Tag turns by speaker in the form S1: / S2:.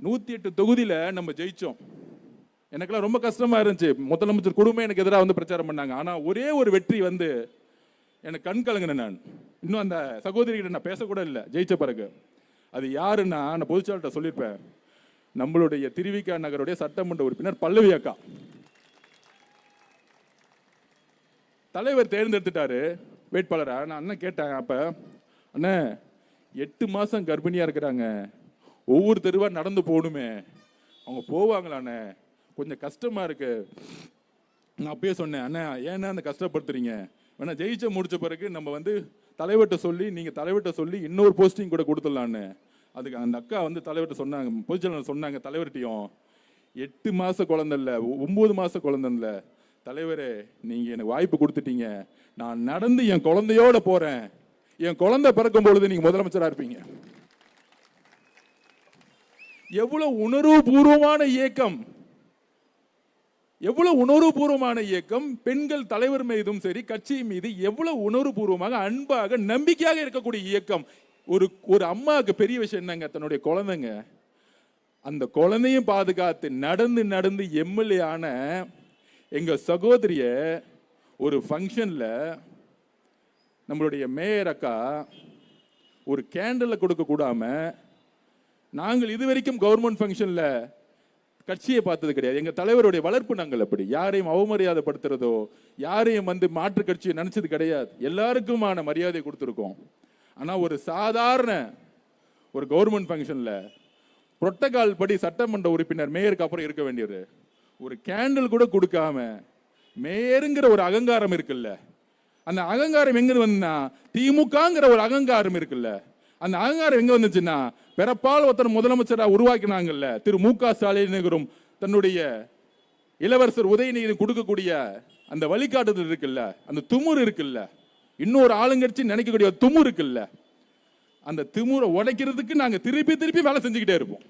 S1: 108 தொகுதியில் நம்ம ஜெயிச்சோம். எனக்கெல்லாம் ரொம்ப கஷ்டமா இருந்துச்சு. முதலமைச்சர் குடும்பம் எனக்கு எதிராக வந்து பிரச்சாரம் பண்ணாங்க. ஆனால் ஒரே ஒரு வெற்றி வந்து எனக்கு கண் கலங்கினேன். நான் இன்னும் அந்த சகோதரிகிட்ட நான் பேசக்கூட இல்லை ஜெயிச்ச பிறகு. அது யாருன்னா, நான் பொதுச்சாளர்கிட்ட சொல்லியிருப்பேன், நம்மளுடைய திருவிக நகருடைய சட்டமன்ற உறுப்பினர் பல்லவி அக்கா. தலைவர் தேர்ந்தெடுத்துட்டாரு வேட்பாளரா. நான் அண்ணன் கேட்டேன், அப்போ அண்ணே 8 மாதம் கர்ப்பிணியாக இருக்கிறாங்க, ஒவ்வொரு தெருவாக நடந்து போகணுமே, அவங்க போவாங்களாண்ணே, கொஞ்சம் கஷ்டமாக இருக்கு. நான் அப்பயே சொன்னேன், அண்ணா ஏன்னா அந்த கஷ்டப்படுத்துறீங்க, வேணா ஜெயிச்ச முடிச்ச பிறகு நம்ம வந்து தலைவர்கிட்ட சொல்லி, நீங்கள் தலைவர்கிட்ட சொல்லி இன்னொரு போஸ்டிங் கூட கொடுத்துடலான்னு. அதுக்கு அந்த அக்கா வந்து தலைவர்கிட்ட சொன்னாங்க, பொதுச்செயலாளர் சொன்னாங்க தலைவர்கிட்டையும், 8 மாத குழந்தை இல்லை, 9 மாத குழந்தை இல்லை, தலைவரே நீங்கள் எனக்கு வாய்ப்பு கொடுத்துட்டீங்க, நான் நடந்து என் குழந்தையோட போகிறேன், என் குழந்தை பிறக்கும் பொழுது நீங்கள் முதலமைச்சராக இருப்பீங்க. எவ்வளவு உணர்வுபூர்வமான இயக்கம், எவ்வளவு உணர்வுபூர்வமான இயக்கம். பெண்கள் தலைவர் மீதும் சரி கட்சி மீது எவ்வளவு உணர்வுபூர்வமாக அன்பாக நம்பிக்கையாக இருக்கக்கூடிய இயக்கம். ஒரு அம்மாவுக்கு பெரிய விஷயம் என்னங்க, தன்னுடைய குழந்தைங்க, அந்த குழந்தையும் பாதுகாத்து நடந்து நடந்து எம்எல்ஏ ஆன எங்க சகோதரிய ஒரு ஃபங்க்ஷன்ல நம்மளுடைய மேயர் அக்கா ஒரு கேண்டலை கொடுக்க கூடாம, நாங்கள் இதுவரைக்கும் கவர்மெண்ட் ஃபங்க்ஷன்ல கட்சியை பார்த்தது கிடையாது. எங்க தலைவருடைய வளர்ப்பு நாங்கள் அப்படி யாரையும் அவமரியாதைப்படுத்துறதோ, யாரையும் வந்து மாற்று கட்சியை நினைச்சது கிடையாது. எல்லாருக்குமான மரியாதை கொடுத்துருக்கோம். ஆனா ஒரு சாதாரண ஒரு கவர்மெண்ட் ஃபங்க்ஷன்ல புரோட்டோகால் படி சட்டமன்ற உறுப்பினர் மேயருக்கு அப்புறம் இருக்க வேண்டியது, ஒரு கேண்டில் கூட கொடுக்காம, மேயருங்கிற ஒரு அகங்காரம் இருக்குல்ல, அந்த அகங்காரம் எங்க வந்துன்னா திமுகங்கிற ஒரு அகங்காரம் இருக்குல்ல, அந்த அகங்காரம் எங்க வந்துச்சுன்னா பிறப்பால் ஒருத்தர் முதலமைச்சராக உருவாக்கினாங்கல்ல திரு மு.க. ஸ்டாலின், தன்னுடைய இளவரசர் உதயநிதி கொடுக்கக்கூடிய அந்த வழிகாட்டுதல் இருக்குல்ல, அந்த துமுறு இருக்குல்ல, இன்னொரு ஆளுங்கட்சி நினைக்கக்கூடிய துமுறு இருக்குல்ல, அந்த திமுறை உடைக்கிறதுக்கு நாங்க திருப்பி திருப்பி வேலை செஞ்சுக்கிட்டே இருப்போம்.